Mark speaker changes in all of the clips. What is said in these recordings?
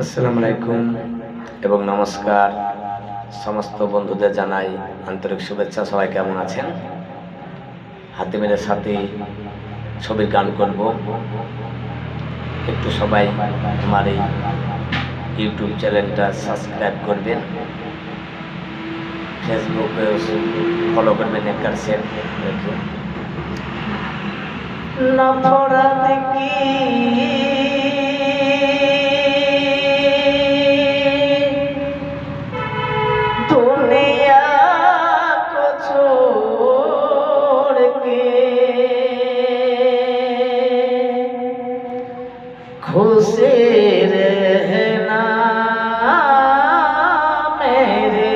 Speaker 1: আসসালামু আলাইকুম এবং নমস্কার। সমস্ত বন্ধুদের জানাই আন্তরিক শুভেচ্ছা। সবাই কেমন আছেন? হাতিমের সাথে ছবির গান করব। একটু সবাই আমার এই ইউটিউব চ্যানেলটা সাবস্ক্রাইব করবেন, ফেসবুকে ফলো করবেন। একটা শেয়ার রেখে নফরত কি खुशी रहना मेरे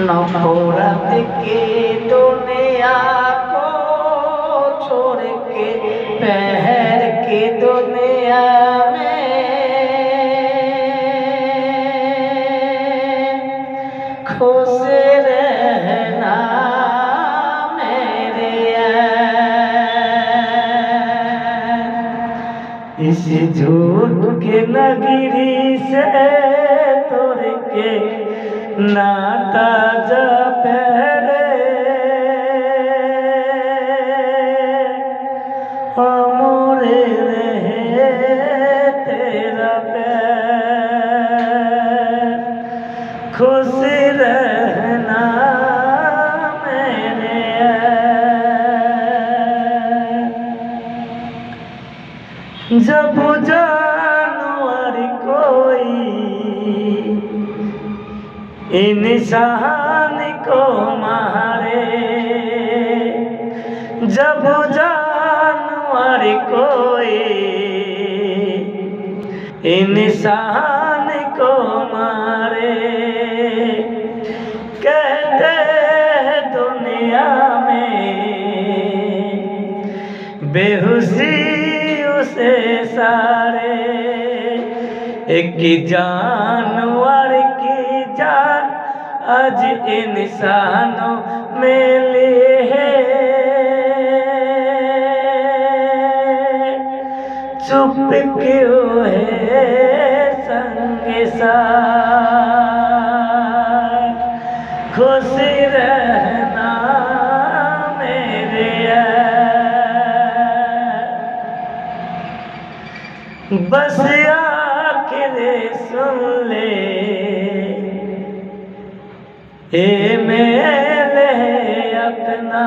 Speaker 1: नफरत की दुनिया को छोड़ के पहर की दुनिया में खुशी रहना इस झूठ के नगरी से तोड़ के नाता जा पहरे हमरे रहे तेरा प्यार खुशी रहना जब जानवर कोई इंसान को मारे, जब जानवर कोई इंसान को मारे, कहते हैं दुनिया में बेहुसी से सारे एक जानवर की जान आज इंसानों में ले है। चुप क्यों है संग साथ खुशी रहना बस आखिर सुन ले ए मेरे अपना।